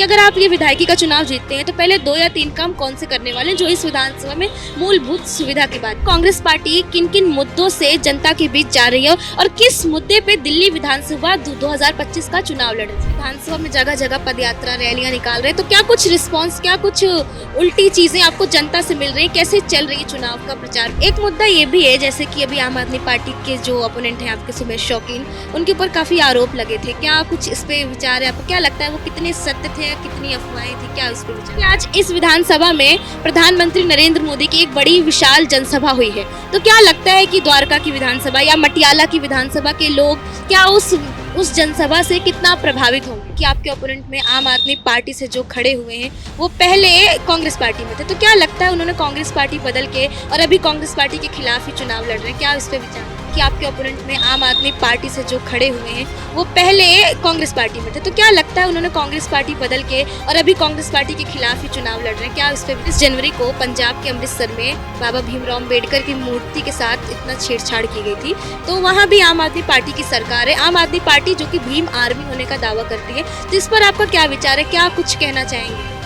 अगर आप ये विधायकी का चुनाव जीतते हैं तो पहले 2 या 3 काम कौन से करने वाले हैं जो इस विधानसभा में मूलभूत सुविधा की बात। कांग्रेस पार्टी किन किन मुद्दों से जनता के बीच जा रही है और किस मुद्दे पे दिल्ली विधानसभा 2025 का चुनाव लड़े। विधानसभा में जगह जगह पदयात्रा रैलियां निकाल रहे हैं, तो क्या कुछ रिस्पॉन्स, क्या कुछ उल्टी चीजें आपको जनता से मिल रही है, कैसे चल रही है चुनाव का प्रचार। एक मुद्दा ये भी है जैसे कि अभी आम आदमी पार्टी के जो अपोनेंट हैं आपके सुमेश शौकीन, उनके ऊपर काफी आरोप लगे थे। क्या कुछ इस पे विचार है, आपको क्या लगता है वो कितने सत्य थे, कितनी अफवाहें थी, क्या उस पर विचार। आज इस विधानसभा में प्रधानमंत्री नरेंद्र मोदी की एक बड़ी विशाल जनसभा हुई है, तो क्या लगता है कि द्वारका की विधानसभा या मटियाला की विधानसभा के लोग क्या उस जनसभा से कितना प्रभावित होंगे कि आपके ओपोनेंट में आम आदमी पार्टी से जो खड़े हुए हैं वो पहले कांग्रेस पार्टी में थे, तो क्या लगता है उन्होंने कांग्रेस पार्टी बदल के और अभी कांग्रेस पार्टी के खिलाफ ही चुनाव लड़ रहे हैं, क्या इस पे विचार कि आपके ओपोनेंट में आम आदमी पार्टी से जो खड़े हुए हैं वो पहले कांग्रेस पार्टी में थे, तो क्या लगता है उन्होंने कांग्रेस पार्टी बदल के और अभी कांग्रेस पार्टी के खिलाफ ही चुनाव लड़ रहे हैं, क्या इस पे। 20 जनवरी को पंजाब के अमृतसर में बाबा भीमराव अम्बेडकर की मूर्ति के साथ इतना छेड़छाड़ की गई थी, तो वहाँ भी आम आदमी पार्टी की सरकार है, आम आदमी पार्टी जो कि भीम आर्मी होने का दावा करती है, तो इस पर आपका क्या विचार है, क्या कुछ कहना चाहेंगे।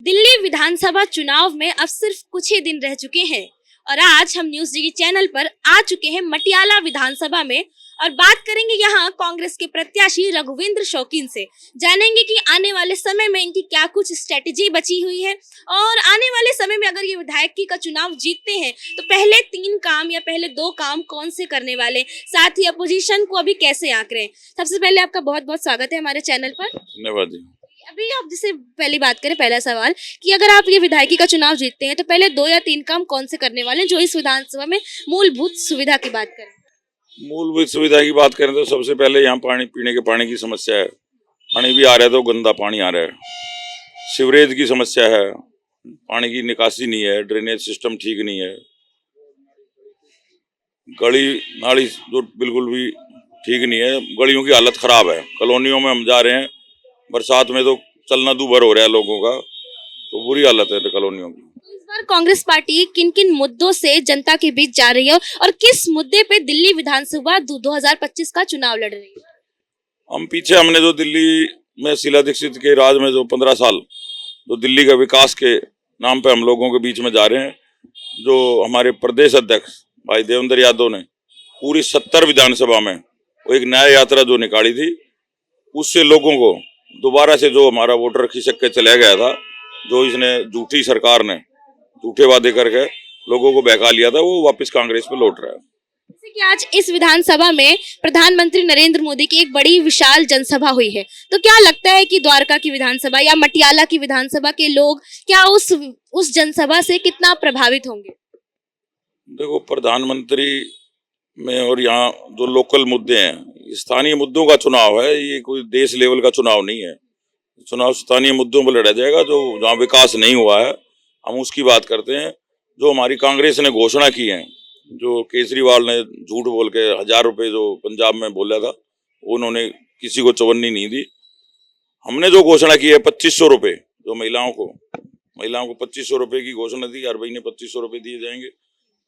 दिल्ली विधानसभा चुनाव में अब सिर्फ कुछ ही दिन रह चुके हैं और आज हम न्यूज डीडी चैनल पर आ चुके हैं मटियाला विधानसभा में और बात करेंगे यहाँ कांग्रेस के प्रत्याशी रघुवेंद्र शौकीन से। जानेंगे कि आने वाले समय में इनकी क्या कुछ स्ट्रेटेजी बची हुई है और आने वाले समय में अगर ये विधायकी का चुनाव जीतते हैं तो पहले 3 काम या पहले 2 काम कौन से करने वाले, साथ ही अपोजिशन को अभी कैसे आंक रहे हैं। सबसे पहले आपका बहुत बहुत स्वागत है हमारे चैनल पर। धन्यवाद। अभी आप जिसे पहली बात करें, पहला सवाल कि अगर आप ये विधायकी का चुनाव जीतते हैं तो पहले 2 या 3 काम कौन से करने वाले हैं जो इस विधानसभा में मूलभूत सुविधा की बात करें। मूलभूत सुविधा की बात करें तो सबसे पहले यहाँ पानी, पीने के पानी की समस्या है। पानी भी आ रहा है तो गंदा पानी आ रहा है। सीवरेज की समस्या है, पानी की निकासी नहीं है, ड्रेनेज सिस्टम ठीक नहीं है, गली नाली जो बिल्कुल भी ठीक नहीं है, गलियों की हालत खराब है। कॉलोनियों में हम जा रहे हैं, बरसात में तो चलना दूभर हो रहा है लोगों का, तो बुरी हालत है कॉलोनियों की। इस बार कांग्रेस पार्टी किन किन मुद्दों से जनता के बीच जा रही है और किस मुद्दे पे दिल्ली विधानसभा 2025 का चुनाव लड़ रही है। हमने जो दिल्ली में शीला दीक्षित के राज में जो 15 साल जो दिल्ली का विकास के नाम पे हम लोगों के बीच में जा रहे हैं, जो हमारे प्रदेश अध्यक्ष भाई देवेंद्र यादव ने पूरी 70 विधानसभा में वो एक न्याय यात्रा जो निकाली थी, उससे लोगों को दोबारा से जो हमारा वोटर खिसक के चला गया था, जो इसने झूठी सरकार ने झूठे वादे करके लोगों को बहका लिया था, वो वापस कांग्रेस पे लौट रहा है। जैसे कि आज इस विधानसभा में प्रधानमंत्री नरेंद्र मोदी की एक बड़ी विशाल जनसभा हुई है, तो क्या लगता है कि द्वारका की विधानसभा या मटियाला की विधानसभा के लोग क्या उस जनसभा से कितना प्रभावित होंगे। देखो, प्रधानमंत्री में और यहाँ जो लोकल मुद्दे हैं, स्थानीय मुद्दों का चुनाव है, ये कोई देश लेवल का चुनाव नहीं है। चुनाव स्थानीय मुद्दों पर लड़ा जाएगा, जो जहाँ विकास नहीं हुआ है हम उसकी बात करते हैं। जो हमारी कांग्रेस ने घोषणा की है, जो केजरीवाल ने झूठ बोल के 1000 रुपये जो पंजाब में बोला था, उन्होंने किसी को चवन्नी नहीं दी। हमने जो घोषणा की है 2500 रुपये, जो महिलाओं को 2500 रुपये की घोषणा दी, हर महीने 2500 रुपये दिए जाएंगे।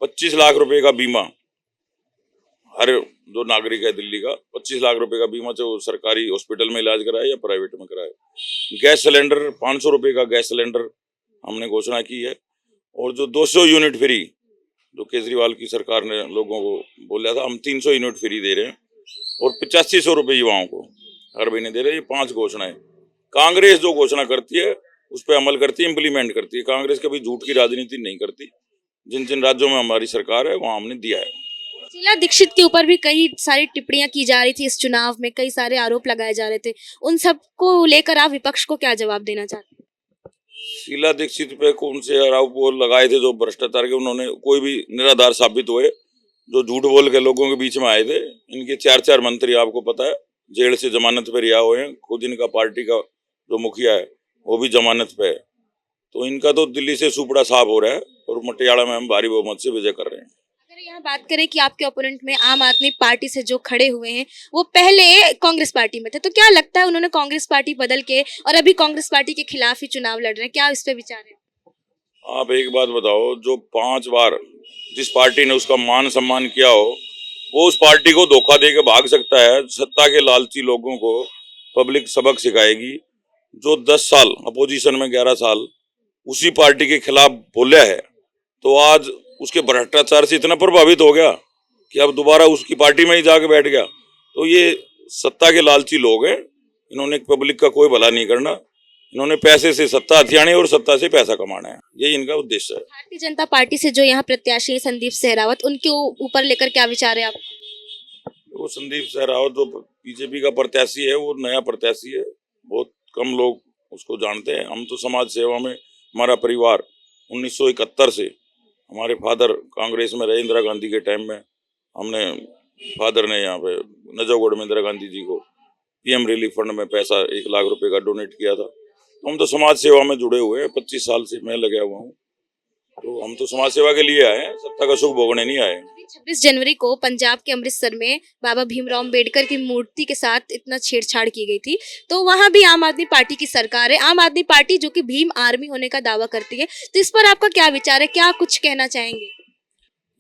25 लाख रुपए का बीमा हर जो नागरिक है दिल्ली का, 25 लाख रुपए का बीमा, चाहे वो सरकारी हॉस्पिटल में इलाज कराए या प्राइवेट में कराए। गैस सिलेंडर 500 रुपए का गैस सिलेंडर हमने घोषणा की है, और जो 200 यूनिट फ्री जो केजरीवाल की सरकार ने लोगों को बोला था, हम 300 यूनिट फ्री दे रहे हैं, और 8500 रुपये युवाओं को हर महीने दे रहे हैं। ये 5 घोषणाएं कांग्रेस जो घोषणा करती है उस पर अमल करती है, इम्प्लीमेंट करती है। कांग्रेस कभी झूठ की राजनीति नहीं करती। जिन जिन राज्यों में हमारी सरकार है वहाँ हमने दिया है। शीला दीक्षित के ऊपर भी कई सारी टिप्पणियां की जा रही थी इस चुनाव में, कई सारे आरोप लगाए जा रहे थे, उन सब को लेकर आप विपक्ष को क्या जवाब देना चाहते हैं। शीला दीक्षित पे कौन से आरोप वो लगाए थे जो भ्रष्टाचार के, उन्होंने कोई भी निराधार साबित हुए, जो झूठ बोल के लोगों के बीच में आए थे। इनके 4 मंत्री आपको पता है जेल से जमानत पे रिहा हुए हैं। खुद इनका पार्टी का जो मुखिया है वो भी जमानत पे है, तो इनका तो दिल्ली से सुपड़ा साफ हो रहा है, और मटियाला में हम भारी बहुमत से विजय कर रहे हैं। अगर यहाँ बात करें कि आपके ओपोनेंट में आम आदमी पार्टी से जो खड़े हुए हैं वो पहले कांग्रेस पार्टी में थे, तो क्या लगता है उन्होंने कांग्रेस पार्टी बदल के और अभी कांग्रेस पार्टी के खिलाफ ही चुनाव लड़ रहे हैं, क्या इस पे विचार है। आप एक बात बताओ, जो 5 बार जिस पार्टी ने उसका मान सम्मान किया हो, वो उस पार्टी को धोखा दे के भाग सकता है। सत्ता के लालची लोगों को पब्लिक सबक सिखाएगी। जो 10 साल अपोजिशन में 11 साल उसी पार्टी के खिलाफ बोला है, तो आज उसके भ्रष्टाचार से इतना प्रभावित हो गया कि अब दोबारा उसकी पार्टी में ही जाके बैठ गया। तो ये सत्ता के लालची लोग हैं, इन्होंने पब्लिक का कोई भला नहीं करना, इन्होंने पैसे से सत्ता हथियानी और सत्ता से पैसा कमाना है, यही इनका उद्देश्य है। भारतीय जनता पार्टी से जो यहाँ प्रत्याशी हैं संदीप सहरावत, उनके ऊपर लेकर क्या विचार है आप? वो संदीप सहरावत जो बीजेपी का प्रत्याशी है, वो नया प्रत्याशी है, बहुत कम लोग उसको जानते हैं। हम तो समाज सेवा में, हमारा परिवार 1971 से, हमारे फादर कांग्रेस में रहे, इंदिरा गांधी के टाइम में हमने, फादर ने यहाँ पे नजफगढ़ में इंदिरा गांधी जी को पीएम रिलीफ फंड में पैसा 1 लाख रुपए का डोनेट किया था। तो हम तो समाज सेवा में जुड़े हुए हैं, 25 साल से मैं लगा हुआ हूँ, तो हम तो समाज सेवा के लिए आए हैं, सत्ता का सुख भोगने नहीं आए। 26 जनवरी को पंजाब के अमृतसर में बाबा भीमराव अम्बेडकर की मूर्ति के साथ इतना छेड़छाड़ की गई थी, तो वहां भी आम आदमी पार्टी की सरकार है, आम आदमी पार्टी जो कि भीम आर्मी होने का दावा करती है, तो इस पर आपका क्या विचार है, क्या कुछ कहना चाहेंगे?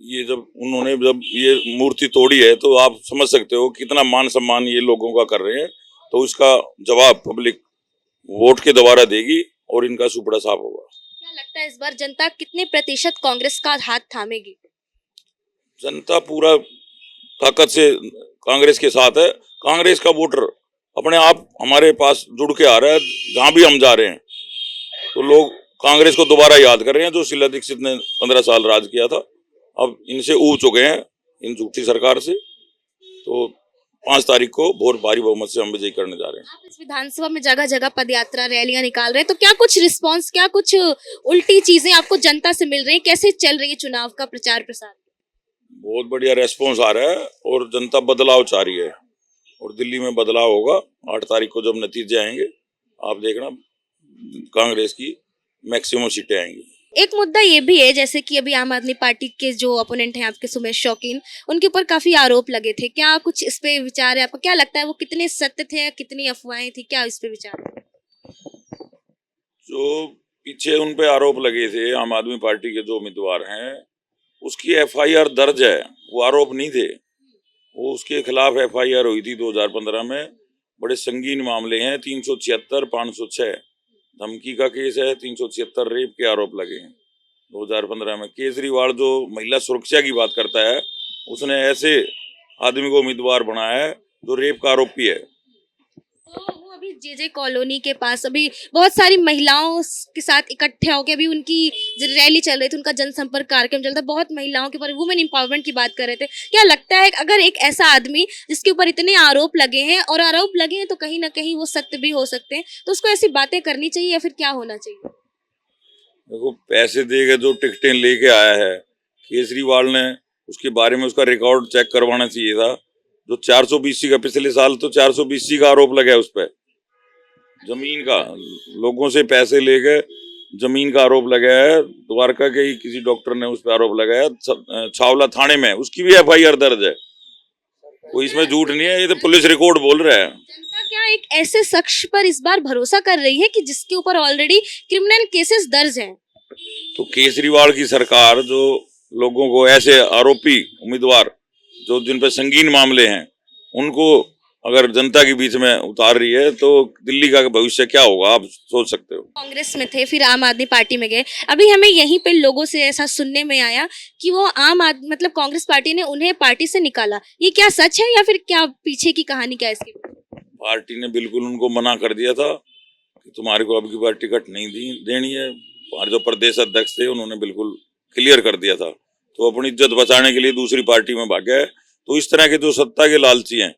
ये जब ये मूर्ति तोड़ी है, तो आप समझ सकते हो कितना मान सम्मान ये लोगों का कर रहे हैं। तो इसका जवाब पब्लिक वोट के द्वारा देगी और इनका सुपड़ा साफ होगा। क्या लगता है इस बार जनता कितने प्रतिशत कांग्रेस का हाथ थामेगी? जनता पूरा ताकत से कांग्रेस के साथ है। कांग्रेस का वोटर अपने आप हमारे पास जुड़ के आ रहा है, जहां भी हम जा रहे हैं तो लोग कांग्रेस को दोबारा याद कर रहे हैं, जो शीला दीक्षित ने 15 साल राज किया था। अब इनसे ऊब चुके हैं इन झूठी सरकार से। तो 5 तारीख को बहुत भारी बहुमत से हम विजय करने जा रहे हैं। आप इस विधानसभा में जगह जगह पदयात्रा रैलियां निकाल रहे हैं, तो क्या कुछ रिस्पांस, क्या कुछ उल्टी चीजें आपको जनता से मिल रही है? कैसे चल रही है चुनाव का प्रचार प्रसार? बहुत बढ़िया रेस्पॉन्स आ रहा है और जनता बदलाव चाह रही है, और दिल्ली में बदलाव होगा। 8 तारीख को जब नतीजे आएंगे, आप देखना कांग्रेस की मैक्सिमम सीटें आएंगी। एक मुद्दा ये भी है, जैसे कि अभी आम आदमी पार्टी के जो अपोनेंट हैं आपके सुमेश शौकीन, उनके ऊपर काफी आरोप लगे थे, क्या कुछ इस पे विचार है आपका? क्या लगता है वो कितने सत्य थे या कितनी अफवाहें थी, क्या इस पे विचार है? जो पीछे उन पे आरोप लगे थे आम आदमी पार्टी के जो उम्मीदवार हैं, उसकी FIR दर्ज है, वो आरोप नहीं थे। वो उसके खिलाफ FIR हुई थी 2015 में, बड़े संगीन मामले हैं, 376, 506 धमकी का केस है, 376 रेप के आरोप लगे हैं 2015 में। केजरीवाल जो महिला सुरक्षा की बात करता है, उसने ऐसे आदमी को उम्मीदवार बनाया है जो रेप का आरोपी है। तो वो अभी JJ कॉलोनी के पास अभी बहुत सारी महिलाओं के साथ इकट्ठे होकर अभी उनकी जो रैली चल रही थी, उनका जनसंपर्क कार्यक्रम चल रहा था, बहुत महिलाओं के ऊपर वुमेन एम्पावरमेंट की बात कर रहे थे। क्या लगता है अगर एक ऐसा आदमी जिसके ऊपर इतने आरोप लगे हैं, और आरोप लगे हैं तो कहीं ना कहीं वो सत्य भी हो सकते हैं, तो उसको ऐसी बातें करनी चाहिए या फिर क्या होना चाहिए? देखो, पैसे देके जो टिकटें लेके आया है केजरीवाल ने, उसके बारे में उसका रिकॉर्ड चेक करवाना चाहिए था। जो 420C का, पिछले साल तो 420C का आरोप लगा है उस पर, जमीन का, लोगों से पैसे लेके जमीन का आरोप लगाया है। द्वारका के ही किसी डॉक्टर ने उस पर आरोप लगाया, छावला थाने में, उसकी भी FIR दर्ज है। कोई इसमें झूठ नहीं है, ये तो पुलिस रिकॉर्ड बोल रहा है। जनता क्या एक ऐसे शख्स पर इस बार भरोसा कर रही है कि जिसके ऊपर ऑलरेडी क्रिमिनल केसेस दर्ज हैं? तो केजरीवाल की सरकार जो लोगों को, ऐसे आरोपी उम्मीदवार जो जिन पर संगीन मामले हैं, उनको अगर जनता के बीच में उतार रही है, तो दिल्ली का भविष्य क्या होगा आप सोच सकते हो। कांग्रेस में थे, फिर आम आदमी पार्टी में गए, अभी हमें यहीं पे लोगों से ऐसा सुनने में आया कि वो मतलब कांग्रेस पार्टी ने उन्हें पार्टी से निकाला। ये क्या सच है या फिर क्या पीछे की कहानी क्या है इसकी? पार्टी ने बिल्कुल उनको मना कर दिया था कि तुम्हारे को अब की बार टिकट नहीं देनी है। हमारे जो प्रदेश अध्यक्ष थे, उन्होंने बिल्कुल क्लियर कर दिया था। तो अपनी इज्जत बचाने के लिए दूसरी पार्टी में भाग गए। तो इस तरह के जो सत्ता के लालची हैं,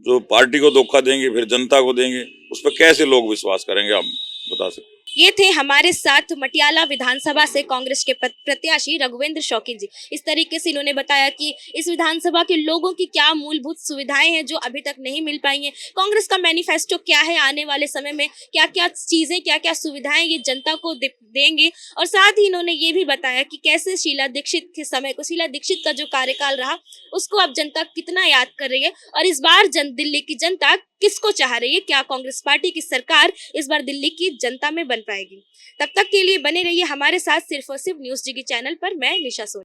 जो पार्टी को धोखा देंगे फिर जनता को देंगे, उस पर कैसे लोग विश्वास करेंगे, आप बता सकते। ये थे हमारे साथ मटियाला विधानसभा से कांग्रेस के प्रत्याशी रघुवेंद्र शौकीन जी। इस तरीके से इन्होंने बताया कि इस विधानसभा के लोगों की क्या मूलभूत सुविधाएं हैं जो अभी तक नहीं मिल पाई हैं, कांग्रेस का मैनिफेस्टो क्या है, आने वाले समय में क्या क्या चीजें, क्या क्या सुविधाएं ये जनता को देंगे। और साथ ही इन्होंने ये भी बताया कि कैसे शीला दीक्षित के समय को, शीला दीक्षित का जो कार्यकाल रहा उसको अब जनता कितना याद कर रही है, और इस बार दिल्ली की जनता किसको चाह रही है, क्या कांग्रेस पार्टी की सरकार इस बार दिल्ली की जनता में बन पाएगी। तब तक के लिए बने रहिए हमारे साथ सिर्फ और सिर्फ न्यूज़ जिगी चैनल पर। मैं निशा सोनी।